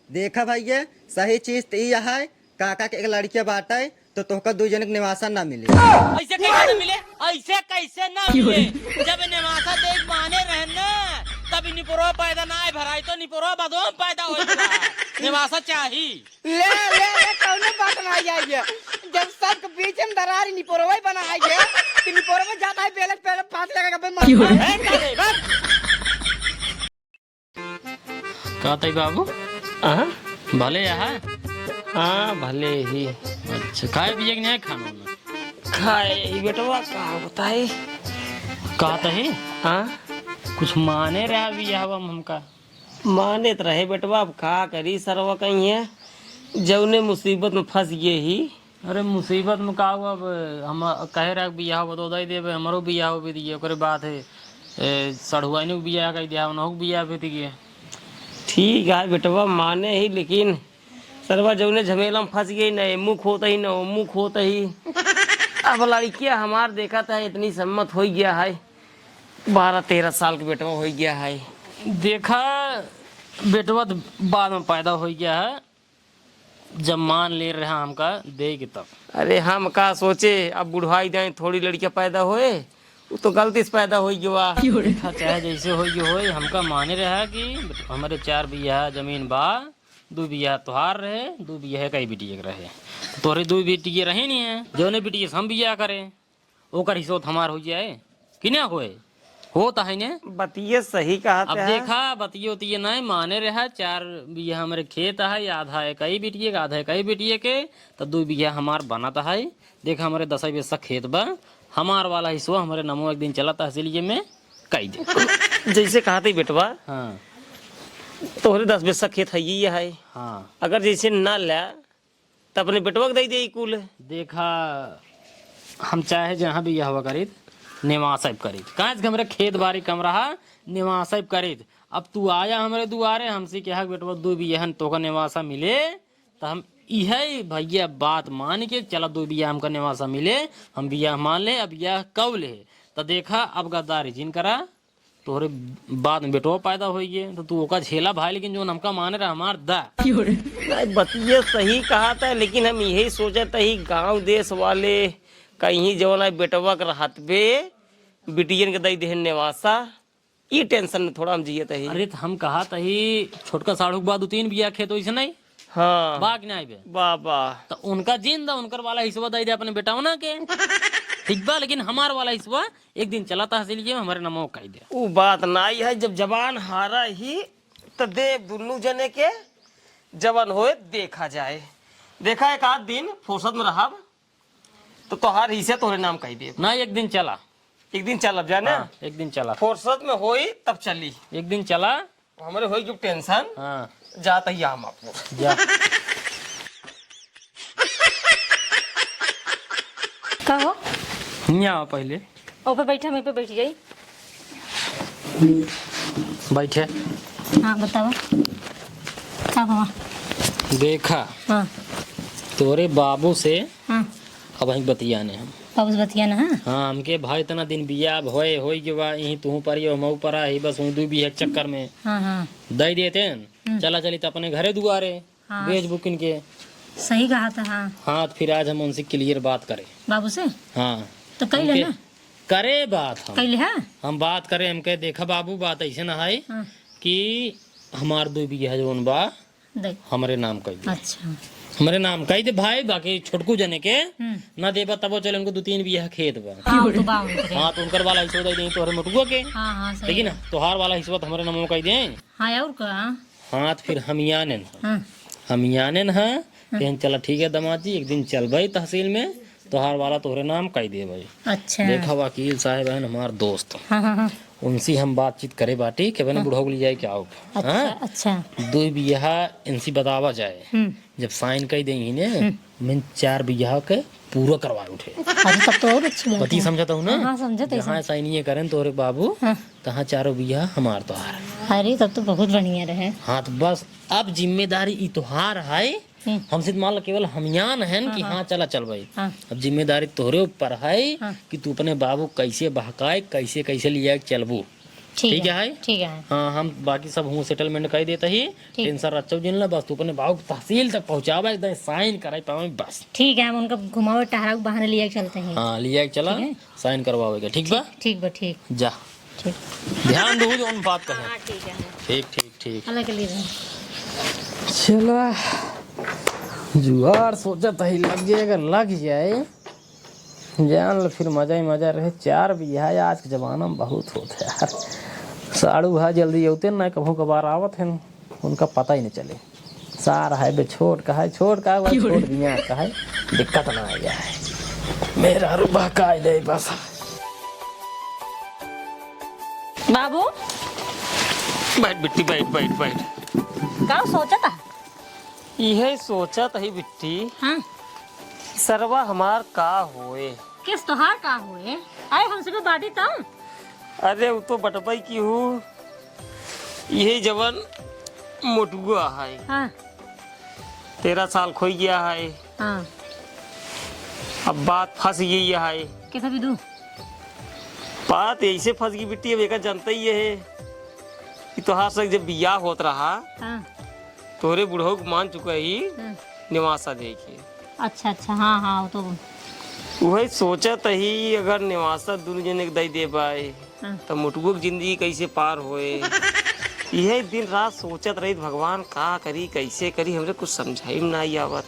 देखा भैया सही चीज तो यह है काका के एक लड़के बाटे तो तोहका दू जन के निवासन ना मिले। ऐसे कैसे न मिले, ऐसे कैसे न मिले? जब निवासा देख माने रहे न तब निपुरो पैदा ना भराई तो निपुरो बदो पैदा हो निवासा चाही। ले ले ले कौनो बात ना आइए जब सबके बीच में दरार निपोरवे बना आइए कि निपोरवे जाता है पहले पहले फांस लगा के मर कहते बाबू भले यहाँ हाँ भले ही। अच्छा खाए पिए नहीं खाना खाए बेटवा का बताए कहते है हाँ कुछ माने रहा भी यह हमका माने तो रहे बेटवा, अब का करी सरवा कहीं है जौने मुसीबत में फंस गए ही। अरे मुसीबत में का हुआ, अब हम कह रहा बियाह बतो दे देवे हमारो बियाह भी दिए ओकरे बात है सढ़ुआइनो बियाह कह दिया उनहु बियाह भी दिए। ठीक है बेटवा माने ही, लेकिन सरवा जौने झमेला में फंस गई न मुख होता ही न मुख होता ही। अब लड़किया हमार देखा था इतनी सम्मत हो गया है, 12-13 साल के बेटवा हो गया है। देखा बेटवा तो बाद में पैदा हो गया है, जब मान ले रहा हमका देगी तब। अरे हम का सोचे अब बुढ़वाई जाए थोड़ी लड़कियां पैदा होए, वो तो गलती से पैदा हो गया। देखा चाहे जैसे हो हमका माने रहा कि हमारे 4 बिया जमीन बा, 2 बिया तुहार रहे, 2 बिया कई बिटिया रहे, तोरे 2 बिटिया रहे नहीं है जो ने बिटिया हम बिया करे ओकर हिस्सो हमार हो जाए कि ना होता है ने बतिये सही कहा। अब देखा बतिये उतिये नहीं माने रहा, 4 बिया हमारे खेत है, आधा है कई बिटिए के आधा है कई बिटिए के, तो 2 बिया हमार बनाता है। देखा हमारे 10 बीसा खेत बा, हमार वाला हिस्सा हमारे नमो एक दिन चला तहसीलिये में कई दे जैसे कहा था बेटवा हाँ तोहरे 10 बीसा खेत है ये है, हाँ अगर जैसे ना ले तो अपने बेटवा के दे दे कुल। देखा हम चाहे जहाँ भी यह हुआ करीत निवासाइब करीत काज के हमारे खेत बाड़ी कम रहा निवासाइब करीत। अब तू आया हमारे दुआरे हमसे कहा बेटवा 2 बिया तो का निवासा मिले, तो हम यही भैया बात मान के चला 2 बिया हमका निवासा मिले, हम बिया मान ले। अब यह कब ले तो देखा अब गद्दारी जिन करा तोहरे बाद में बेटवा पैदा हो गए तो तू ओका झेला भाई, लेकिन जो हमका माने रहा हमार दा बतिये सही कहा था, लेकिन हम यही सोचा था ही गांव देश वाले कहीं जो ना बेटवा के रहत बे बिटियन के दई देहन निवासा, ये टेंशन में थोड़ा हम जिये था ही। अरे तो हम कहा था ही छोटका साढ़ू के बाद 2-3 बिया खेत वैसे नहीं हाँ बाग नहीं बे बाबा तो उनका जिन दा उनकर वाला हिस्सा दे दे अपने बेटा ना के ठीक बा, लेकिन हमार वाला हिस्सा एक दिन चला तहसीलिये में हमारे नमो कह दे। वो बात नहीं है, जब जवान हारा ही तो दे दुनू जने के जवान होए देखा जाए। देखा एक आध दिन फुर्सत में रहा तो तोहार हिस्से तोहरे नाम कह दे। ना एक दिन चला, एक दिन चल जाने हाँ, एक दिन चला फुर्सत में होई तब चली, एक दिन चला हमारे होई जो टेंशन हाँ जाता ही हम आपको जा का हो यहाँ पहले ऊपर बैठा मैं पे बैठ जाई। बैठे हाँ बताओ का बाबा। देखा हाँ तोरे बाबू से हाँ अब हम बतियाने हम बाबू बतिया ना। हाँ हाँ हमके भाई इतना दिन बिया भोए हो गया यही तू पर मऊ पर ही बस 2 बिया के चक्कर में हाँ हाँ दे देते चला चली तो अपने घरे दुआरे हाँ। बेच बुकिन के सही कहा था। हाँ हाँ फिर आज हम उनसे क्लियर बात करें। बाबू से हाँ तो कही ले ना करे बात कही ले। हाँ हम बात करें हम कहे देखा बाबू बात ऐसे ना है हाँ कि हमार 2 बिया जो बा दे हमारे नाम कह दे, अच्छा हमारे नाम कह दे भाई, बाकी छोटकू जने के ना देबा तबो चले उनको 2-3 बिया खेत बा। हाँ तो बाबू करे। हाँ तो उनकर वाला हिस्सा दे दें तोहरे मोटुआ के, हाँ हाँ सही लेकिन तोहार वाला हिस्सा तो हमारे नाम कह दें। हाँ और का हाँ तो फिर हम याने हाँ कहन चला ठीक है दामाद जी एक दिन चल भाई तहसील में तोहार वाला तोहरे नाम कह दे भाई। अच्छा देखा वकील साहब है हमार दोस्त, हाँ हाँ हाँ उनसे हम बातचीत करे बाटी के बने बुढ़ा ले जाए क्या हो। अच्छा अच्छा 2 बिया इनसे बतावा जाए जब साइन कर देंगी ने मैं 4 बिया के पूरा करवा उठे। अरे तब तो और अच्छी बात पति है। समझता हूँ ना हाँ समझते जहाँ साइन ये करें तोरे बाबू हाँ। तहाँ 4 बिया हमार तोहार। अरे तब तो बहुत बढ़िया रहे। हाँ तो बस अब जिम्मेदारी ई तोहार है, हमसे मान लो केवल हमयान है कि हाँ चला चल भाई। हाँ अब जिम्मेदारी तोहरे ऊपर है हाँ। कि तू अपने बाबू कैसे बहकाए कैसे कैसे लिया चलबू। ठीक है ठीक है। हाँ हम बाकी सब हूँ सेटलमेंट कर देते ही टेंशन रखो जिन ला बस तू अपने बाबू तहसील तक पहुँचावा एकदम साइन कराई पावे बस। ठीक है, हम उनका घुमावे टहरा बहाने लिया के चलते हैं। हाँ लिया के चला साइन करवाओगे ठीक बा। ठीक बा ठीक। जा ठीक ध्यान दो जो उन बात कहे। हाँ ठीक है। ठीक ठीक ठीक अलग लिए चला जुआर सोचा था ही लग जाए, अगर लग जाए जान लो फिर मजा ही मजा रहे। 4 बिघा आज के जमाना में बहुत होता है यार। साड़ू भाई जल्दी होते ना कभू कभार आवत है उनका पता ही नहीं चले। सारा है बे छोट का है छोट का है छोड़ दिया का है दिक्कत ना आ गया है मेरा रुबा का ले बस। बाबू बैठ बिट्टी बैठ बैठ बैठ। का सोचा था? यही सोचा तही बिट्टी हाँ सरवा हमार का होए। किस तोहार का हुए आए हमसे भी बाटी तम। अरे वो तो बटबाई की हूँ यही जवन मोटुआ है हाँ 13 साल खोई गया है। हाँ अब बात फंस गई है। कैसा भी दू बात ऐसे फंस गई बिट्टी अब एक जानता ही है कि तोहार संग जब बियाह होत रहा हाँ तोरे बुढ़ऊ को मान चुका ही हाँ। निवासा दे के। अच्छा अच्छा हाँ हाँ वो तो वही सोचा तही अगर निवासा दोनों जने के दई दे पाए हाँ। तो मोटुओ की जिंदगी कैसे पार होए। यही दिन रात सोचत रही भगवान का करी कैसे करी हमरे कुछ समझाई में नहीं आवत।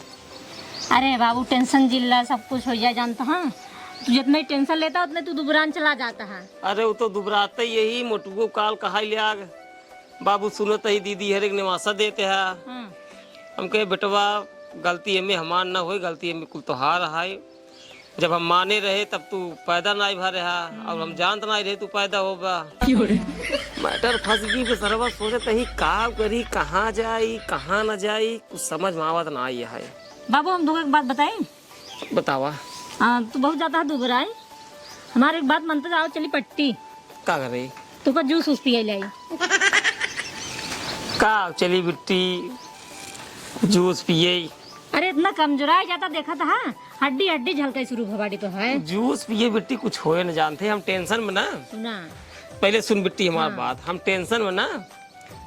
अरे बाबू टेंशन जिल्ला सब कुछ हो जाए जानता हाँ। तू जितना टेंशन लेता उतने तू दुबरान चला जाता है। अरे वो तो दुबराते यही मोटुओ काल कहा लियाग बाबू सुनत ही दीदी हर एक निवासा देते है। हाँ। हम कहे बेटवा गलती हमें हमार ना हो गलती हमें कुल तोहार है। जब हम माने रहे तब तू पैदा ना भा रहा और हम जानत ना रहे तू पैदा होगा। मैटर फंस गई पे सरवा सोचे तही का करी कहाँ जाई कहाँ न जाई कुछ समझ में आवत ना आई है। बाबू हम दो एक बात बताएं। बतावा तू बहुत ज्यादा दुबराए हमारे एक बात मानते जाओ चली पट्टी का करे तू का जूस उस पिए लाई। का चली बिट्टी जूस पिए। अरे इतना कमजोरा जाता देखा था हाँ? हड्डी हड्डी झलका शुरू भवाड़ी तो है। जूस पिए बिट्टी कुछ होए न जानते हम टेंशन में ना। सुना पहले सुन बिट्टी हमारी बात हम टेंशन में ना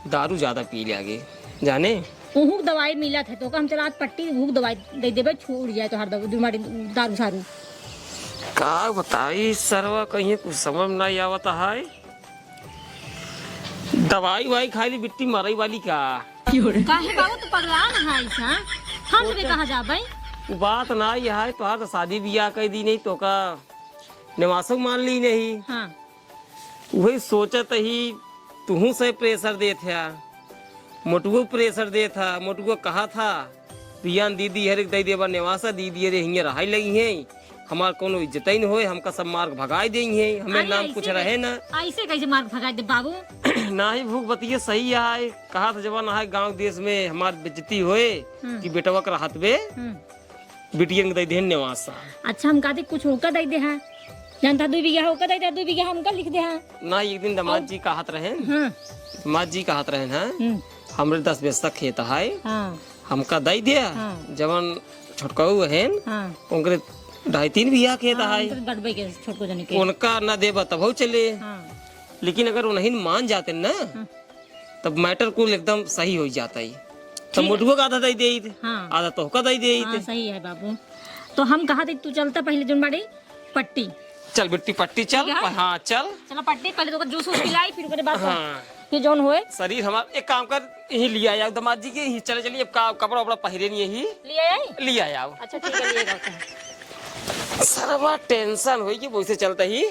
दारू ज्यादा पी ले आगे जाने उहुक दवाई मिला थे तो हम चला आज पट्टी हुक दवाई दे देबे छूट जाए तो हर बीमारी दारू सारू। का बताई सरवा कहीं कुछ समझ में नहीं आवता है। दवाई वाई खाई ली बिट्टी मरई वाली का। काहे बाबू तू पगला ना है ऐसा हम भी कहा जा भाई। वो बात ना ये है तो तो शादी बियाह कर दी नहीं तो का निवासक मान ली नहीं। हाँ वही सोचत ही तू से प्रेशर दे था मोटुओ प्रेशर दे था मोटुओ कहा था बियान दीदी हर एक दई देवा निवासा दीदी अरे हिंगे रहाई लगी है हमार कोनो इज्जत ही नहीं होए हमका सब मार्ग भगाई देंगे है हमें अरे नाम ऐसे कुछ रहे ना। ऐसे कैसे मार्ग भगा दे बाबू। ना ही भूख बतिये सही है कहा था जवान है गांव देश में हमार बेइज्जती होए कि बेटवा कर हाथ में बिटियन दई दे निवासा। अच्छा हम कहते कुछ होकर दे दे है जानता 2 बीघा होकर दे दे 2 बीघा हमका लिख दे है ना एक दिन दामाद जी का हाथ रहे हाँ दामाद जी का हाथ रहे हैं हमरे 10 बीघा खेत है हाँ हमका दई दिया जवन छोटकाऊ है हाँ उनके 2.5-3 बीघा खेत है गड़बे के छोटको जने के उनका ना देबा तब हो चले। हाँ लेकिन अगर उन्हें मान जाते ना तब मैटर को एकदम सही हो जाता है। तो मुठुआ का आधा दे दे हाँ आधा तो का दे दे। हाँ सही है बाबू। तो हम कहा थे तू चलता पहले जोन बाड़ी पट्टी चल बिट्टी पट्टी चल हाँ चल चलो पट्टी पहले तो जूस उस पिलाई फिर उसके बाद हाँ फिर जोन होए शरीर हमारा एक काम कर यही लिया आया दामाद जी के यही चले चलिए अब कपड़ा वपड़ा पहरे नहीं यही लिए आई। लिया आया। अच्छा ठीक है लिएगा सरवा टेंशन हुई कि वैसे चलता ही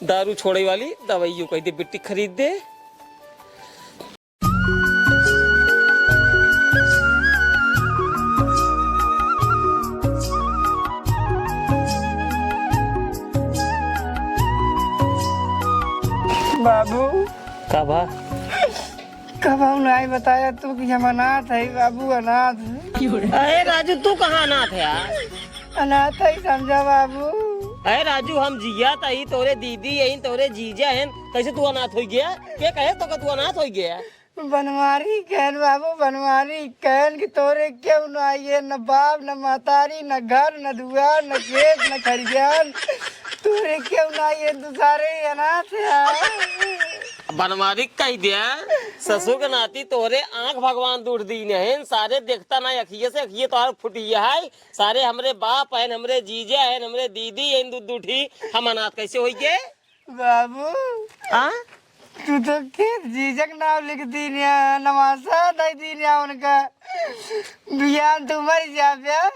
दारू छोड़े वाली दवाई कह दे बिट्टी खरीद दे। बाबू का बा कब हम नहीं बताया तू कि हम अनाथ है बाबू अनाथ अरे राजू तू कहाँ अनाथ है यार। अनाथ है समझा बाबू। अरे राजू हम जिया तही तोरे दीदी यही तोरे जीजा हैं कैसे तू अनाथ हो गया क्या कहे तो तू अनाथ हो गया। बनवारी कहन बाबू बनवारी कहन कि तोरे क्यों न आइए न बाप न महतारी न घर न दुआर न खेत न खरियान तोरे क्यों न आइए तू सारे अनाथ है। बनवारी कह दिया ससुर के नाती तोरे आंख भगवान दूर दी है सारे देखता ना अखिए से अखिए तो फुटिया है सारे हमरे बाप है हमरे जीजा है हमरे दीदी है दूध उठी हम अनाथ कैसे हो गए बाबू हाँ तू तो खेत जीजक नाम लिख दी नवासा दे दी उनका बियान तू मर जा प्या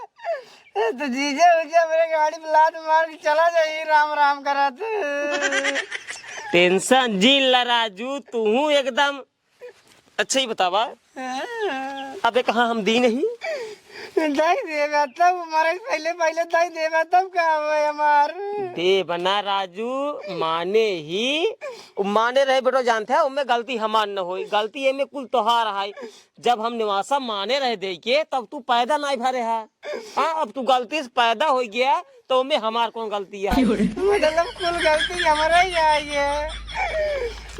तो जीजा उजा मेरे गाड़ी में लात मार के चला जाइए राम राम करत टेंशन जी ला राजू तू एकदम अच्छा ही बतावा अबे कहाँ हम दी नहीं दाई देगा तब हमारे पहले पहले दाई देगा तब क्या हुआ हमार दे बना राजू माने ही माने रहे बेटो जानते है उनमें गलती हमार न हुई गलती में कुल तोहार है जब हम निवासा माने रहे दे के तब तू पैदा नहीं भरे है हाँ अब तू गलती से पैदा हो गया तो उनमें हमार कौन गलती है मतलब कुल गलती हमारा ही है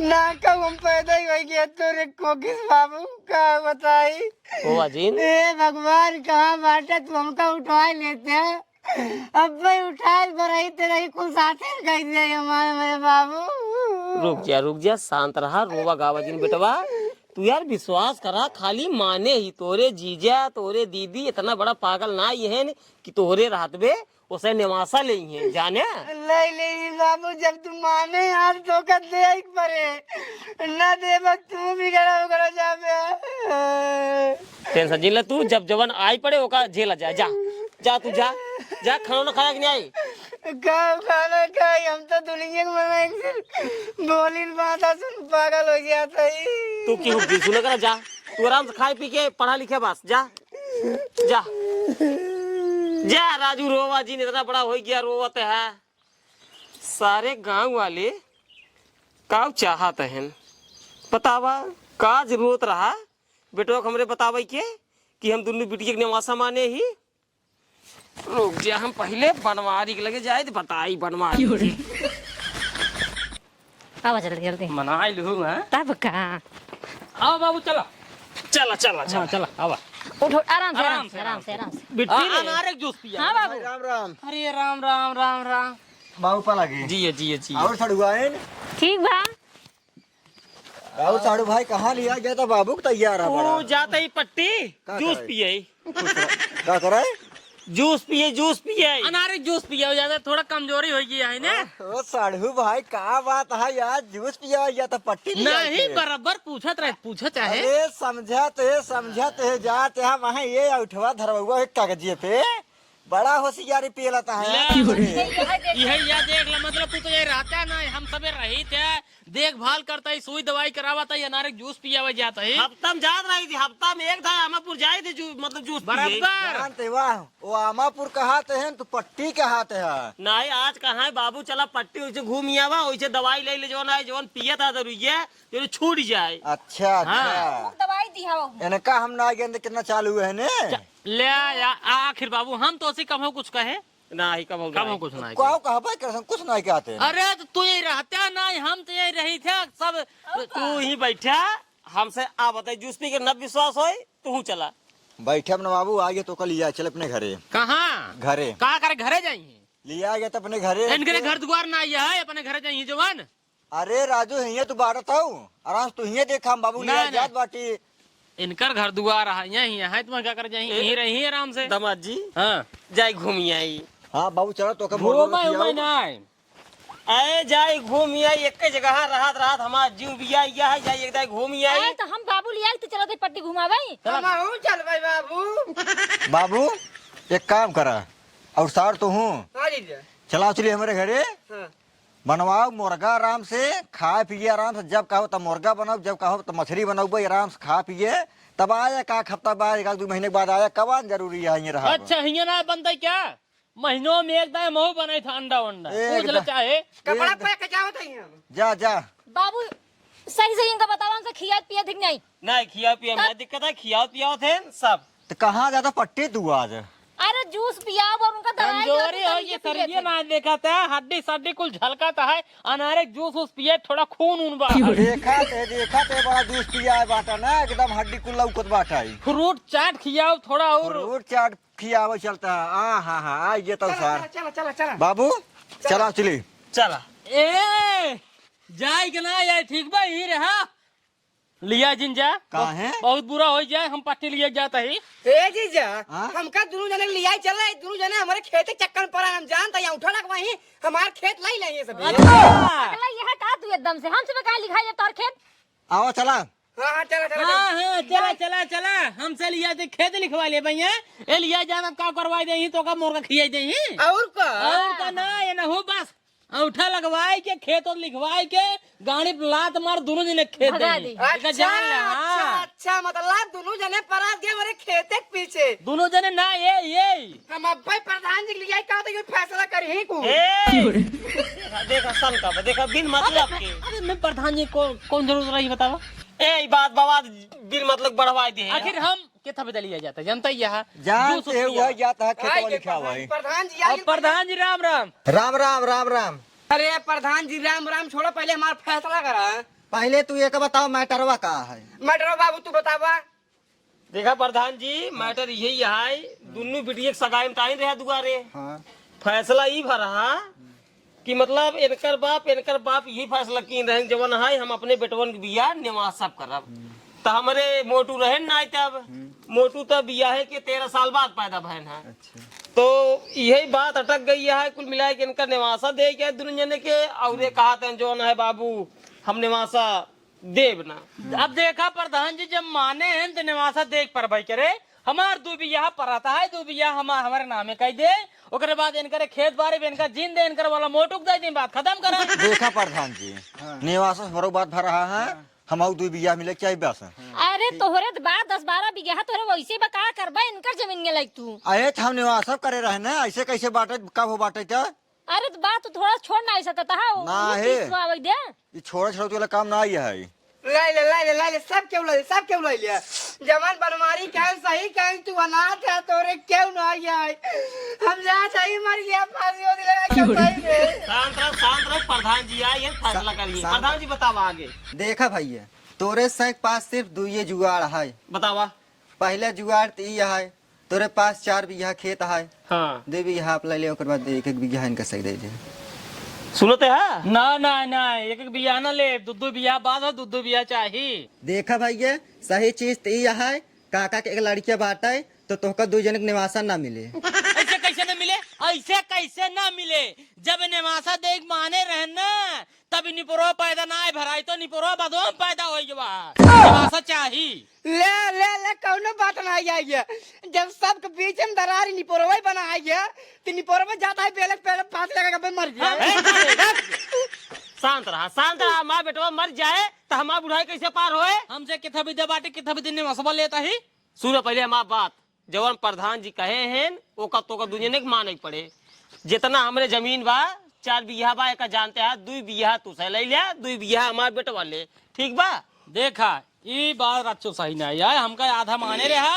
ना कब हम पैदा ही हो गया तो कोकिस बाबू का बताई ओ अजीन ए भगवान कहाँ बाटे तू हमका उठा लेते हैं अब भाई उठाए बरही तेरे कुल साथे कह दिया हमारे मेरे बाबू रुक जा शांत रहा रोवा गावा जिन बेटवा तू यार विश्वास करा खाली माने ही तोरे जीजा तोरे दीदी इतना बड़ा पागल ना ये है कि तोरे रात में उसे निवासा ले है जाने ले बाबू जब तुम माने यार तो कर दे एक परे ना दे बस तू भी करा जा टेंशन जिन तू जब जवन आई पड़े ओका झेला जा जा तू जा खाना खाया कि नहीं आई खाना खाई हम तो दुनिया में बोली बात सुन पागल हो गया था तू क्यों सुन कर जा तू आराम से खाए पी के पढ़ा लिखे बस जा राजू रोवा जी इतना बड़ा हो गया रोवत है सारे गांव वाले का चाहत है बतावा का जरूरत रहा बेटो हमरे बतावे के कि हम दोनों बिटिया के निवासा माने ही रुक जा हम पहले बनवारी के लगे जाए तो बताई बनवारी आवा जल्दी जल्दी मना लू मैं तब का आओ बाबू चला चला आवा उठो आराम से बिट्टी अनारक जूस पिया हाँ बाबू राम राम अरे राम बाबू पा लगे जी और साड़ू भाई ठीक बा राहुल साड़ू भाई कहाँ लिया गया था बाबू को तैयार है वो जाते ही पट्टी जूस पिए क्या करे जूस पिए अनारक जूस पिया हो जाता थोड़ा कमजोरी हो गई है ना ओ साड़ू भाई क्या बात है यार जूस पिया या तो पट्टी लिया नहीं बराबर पूछत चाहे अरे समझत है जाते हम वहाँ ये उठवा धरवा एक कागजिए पे बड़ा होशियारी पे लेता है यही या देख ला मतलब तू तो ये रहता ना हम सबे रही थे देखभाल करता है सुई दवाई करावाता है अनारक जूस पिया जाता है हफ्ता में जात रही थी हफ्ता में एक था अमापुर जाए थे मतलब जूस बराबर जानते वाह वो आमापुर कहाते हैं तो पट्टी कहाते हैं नहीं आज कहाँ है बाबू चला पट्टी वैसे घूम आवा वैसे दवाई ले जवन है जवन पिया था रुइया तो छूट जाए अच्छा दवाई दी है इनका हम ना गेंद कितना चालू है ने ले आखिर बाबू हम तो उसी कम कुछ कहे ना ही कब कुछ नहीं कुछ नहीं कहते अरे तो तू यही रहता ना हम तो यही रही थे सब तू ही बैठा हमसे आ बताई जूस पी के न विश्वास हो तू चला बैठे अपने बाबू आगे तो कल लिया चल अपने घरे कहाँ घरे कहाँ करे घरे जाइए लिया गया तो अपने घरे इनके घर द्वार ना आया है अपने घरे जाइए जवान अरे राजू हिये तू बारत हूँ आराम से तू हिये देखा हम बाबू लिया जात बाटी इनकर घर द्वार है यही है तुम क्या कर जाइए यहीं रही आराम से दामाद जी हाँ जाए घूमी आई हाँ बाबू चलो तो आए जाए घूमी आई एक जगह राहत हमार जीव बिया है जाए एक दाई घूमी आई तो हम बाबू लिया तो चलो दे पट्टी घुमावे चल भाई बाबू बाबू एक काम करा और सार तो हूँ चलाओ चलिए हमारे घरे बनवाओ मुर्गा आराम से खाए पिए आराम से जब कहो तब मुर्गा बनाओ जब कहो तब मछली बनाओ भाई आराम से खा पिए तब आया का हफ्ता बाद एक दो महीने के बाद आया कब जरूरी है ये रहा अच्छा हिंगे ना बनता क्या महीनों में एक दाए महू बने था अंडा वंडा पूछ ले चाहे कपड़ा पे क्या होता है जा बाबू सही सही इनका बतावा हमसे खिया पिया ठीक नहीं खिया पिया में दिक्कत है खिया पिया थे सब तो कहाँ जाता पट्टी तू आज अरे जूस पिया और उनका दवाई कमजोरी हो ये शरीर ना देखा था हड्डी सड्डी कुल झलकाता है अनारक जूस उस पिए थोड़ा खून उन बाहर देखा ते बड़ा जूस पिया है बाटा ना एकदम हड्डी कुल लौकत बाटा है फ्रूट चाट खियाओ थोड़ा और फ्रूट चाट खियावा चलता है हाँ ये तो सार चला बाबू चला चली चला ए जाए कि ना यार ठीक बा ही रहा लिया जिन जा कहाँ है? बहुत बुरा हो जाए हम पट्टी लिए जाता ही ए जीजा हाँ? हमका दोनों जने लिया चल रहे दोनों जने हमारे खेत के चक्कर पर हम जानता यहाँ उठा लग वहीं हमारे खेत लाई लेंगे सब अगला यह का तू एकदम से हमसे कहा लिखाई है तोर खेत आओ चला। हाँ चला चला हाँ हाँ चला चला चला हमसे लिया थे खेत लिखवा ले भैया ए लिया जाना का करवाई दे तो का मुर्गा खिया दे और का और का ना ये ना हो बस अंगूठा लगवाए के खेत और लिखवाए के गाड़ी पे लात मार दोनों जने खेत भगा दे दी। इसका जान ले अच्छा हाँ अच्छा मतलब दोनों जने परात गए हमारे खेत के पीछे दोनों जने ना ये हम अब भाई प्रधान जी लिया कहा था फैसला कर ही को देखा सन का देखा बिन मतलब के अरे मैं प्रधान जी को कौन जरूरत रही बतावा ए बात बवाद बिन मतलब बढ़वा दे आखिर हम कितना बदल लिया जाता है जनता यहाँ जानते हुआ जाता है खेतवा लिखा हुआ है। प्रधान जी अब प्रधान जी राम राम राम राम राम राम। अरे प्रधान जी राम राम छोड़ो पहले हमारा फैसला करा पहले तू एक बताओ मैटरवा का है। मैडम बाबू तू बतावा देखा प्रधान जी मैटर यही है दोनों बिटिया के सगाई में टाइम रहा दुआरे हाँ। फैसला ई भरा कि मतलब इनकर बाप यही फैसला की रहे जवन है हम अपने बेटवन के बिया निवास सब करब तो हमारे मोटू रहे ना तब मोटू तब बिया है कि 13 साल बाद पैदा भैन है तो यही बात अटक गई है कुल मिला के इनका निवासा दे के दोनों जने के और ये कहा था जो है बाबू हम निवासा देव ना अब देखा प्रधान जी जब माने हैं तो निवासा देख पर भाई करे हमार दो बिया पराता है दो बिया हमारे नामे कह दे ओकरे बाद इनकर खेत बाड़ी में इनका जीन दे इनकर वाला मोटुक दे दी बात खत्म करा देखा प्रधान जी निवास हमारो बात भर रहा है हम दू बिया मिले चाहिए बस। अरे तोहरे तो बात 10-12 बीघा तोहरे वैसे बका करबा इनकर जमीन में लाइक तू अरे हम निवास सब करे रहे ना ऐसे कैसे बांटे कब हो बांटे था अरे तो बात तो थोड़ा छोड़ ना सकता है ना है। आवे दे ये छोड़े छोड़े वाला काम ना आई है। ला ले सब क्यों ले लिया जवान बनमारी कह सही कह तू अनाथ है तोरे क्यों ना आई हम जा सही मर गया फांसी हो दिला क्यों सही शांत रहो प्रधान जी आए फैसला करिए प्रधान जी बतावा आगे देखा भैया तोरे संग पास सिर्फ दुइये जुगाड़ है। बतावा पहले जुगाड़ तो ये है तोरे पास 4 बीघा खेत है हाँ 2 बीघा आप ले ले ओकर बाद 1-1 बीघा इनका सही दे दे। सुनते है ना ना ना एक बिया ना ले दो बिया बाद है दो बिया चाहिए देखा भैया सही चीज तो ये है काका के एक लड़किया बांटे तो तोहका 2 जन के निवासन ना मिले। ऐसे कैसे न मिले ऐसे कैसे ना मिले जब निवासा देख माने रहे ना तब निपुरो पैदा ना भराई तो निपुरो बदो पैदा हो निवासा चाहिए ले कौनो बात ना आई है जब सबके बीच में दरार निपोरवे बना आई है तो निपोरवे जाता है पहले पहले फांस लगा के मर गया शांत रहा माँ बेटवा मर जाए तो हमारा बुढ़ाई कैसे पार होए हमसे कितना भी दे बाटे कितना भी दिन निवासा लेता ही सुनो पहले हमारा बात जवन प्रधान जी कहे हैं ओका तो का दुनिया ने माने पड़े जितना हमरे जमीन बा 4 बीघा बा एक जानते हैं 2 बीघा तू से ले लिया 2 बीघा हमारे बेटवा ले ठीक बा देखा ये बात अच्छो सही नहीं है हमका आधा माने रहा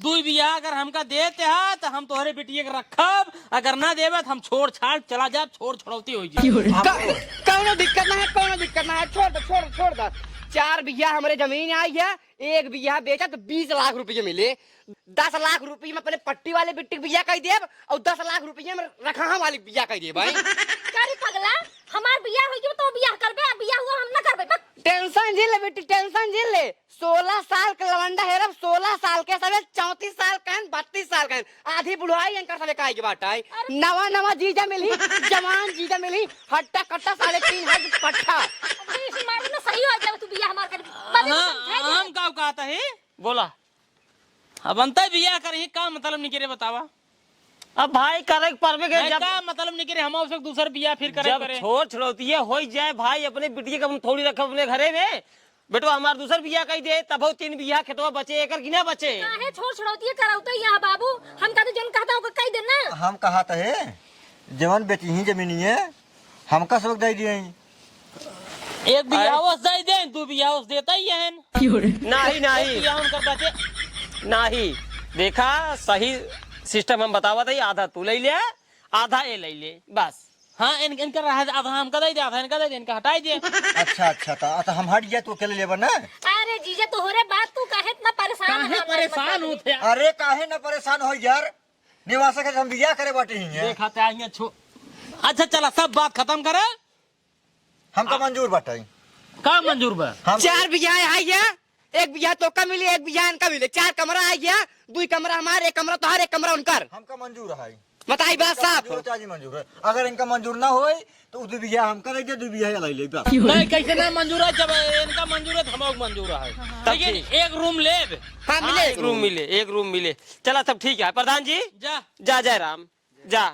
2 बिया अगर हमका देते है तो हम तोहरे बेटिए के रखब अगर ना देवे तो हम छोड़ छाड़ चला जाब छोड़ छोड़ौती हो जाए कौनो दिक्कत ना है छोड़ दो 4 बीघा हमारे जमीन आई है 1 बीघा बेचा तो 20 लाख रुपये मिले 10 लाख रुपये में अपने पट्टी वाले बिट्टी बिया कह देब और 10 लाख रुपये में रखा वाली बिया कह दे भाई करे पगला हमार बियाह होई तो बियाह करबे बियाह हुआ हम ना करबे टेंशन झेल ले बेटी टेंशन झेल ले 16 साल का लवंडा है 16 साल के सबे 34 साल का 32 साल का आधी बुढ़ाई इनका सबे काहे के बात है नवा जीजा मिली जवान जीजा मिली हट्टा कट्टा 3.5 हाथ पट्टा इस मार में सही हो जाए तू बियाह हमार कर हम का कहता है बोला अब अंत बिया कर का मतलब नहीं करे बतावा अब भाई करे परवे के जब का मतलब नहीं करे हम उससे दूसर बिया फिर करे जब छोड़ छड़ौती हो जाए भाई अपने बिटिया का थोड़ी रख अपने घरे में बेटो हमार दूसर बिया कही दे तब 3 बिया खेतवा बचे एकर की ना बचे काहे छोड़ छड़ौती कराउता यहां बाबू हम का तो जन कहता हूं कह देना हम कहा था है जवन बेची ही जमीन है हमका सब दे दिए एक बिया उस दे दे 2 बिया उस देता ही है नहीं बिया हम कर बाते नहीं देखा सही सिस्टम हम बतावा था आधा तू ले ले आधा ये ले ले बस हाँ इनका रहा आधा हमका दे दे आधा इनका दे दे इनका हटाई दे अच्छा तो हम हट गया तो अकेले लेबर ना। अरे जीजा तोहरे बात तू काहे इतना परेशान काहे परेशान होते अरे काहे ना परेशान हो यार निवासा के हम बिया करे बाटे ही है देखा ते आइए छो अच्छा चला सब बात खत्म करे हमका मंजूर बाटे। का मंजूर बा? हम 4 बीघा है गया, 1 बीघा तो का मिली, 1 बीघा इनका मिले, 4 कमरा आ गया, 2 कमरा हमारे, 1 कमरा तोहार, 1 कमरा उनकर। हमका मंजूर है। बताई बात साफ। चाची मंजूर है। अगर इनका मंजूर ना होए तो 2 बीघा हमका दे दे, 2 बीघा ले ले बस। नहीं कैसे ना मंजूर है, जब इनका मंजूर है हम मंजूर है। लेकिन एक रूम ले। हाँ मिले। एक रूम मिले। चला सब ठीक है प्रधान जी। जा जा जय राम जा।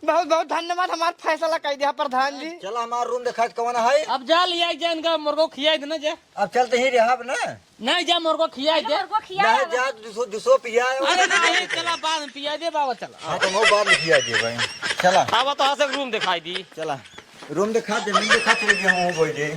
बहुत बहुत धन्यवाद, हमारा फैसला कर दिया प्रधान जी। चला हमारा रूम देखा कौन है। अब जा लिया जा, इनका मुर्गो खियाई देना जा। अब चलते ही रहा ना। नहीं जा मुर्गो खियाई दे। मुर्गो खिया नहीं जा 200 पिया है। अरे नहीं चला बाद में पिया दे बाबा चला। हाँ तो वो बाद में पिया दे भाई। चला अब तो रूम दिखाई दी। चला रूम दिखा, जमीन दिखा, चले गए हम बोल दे।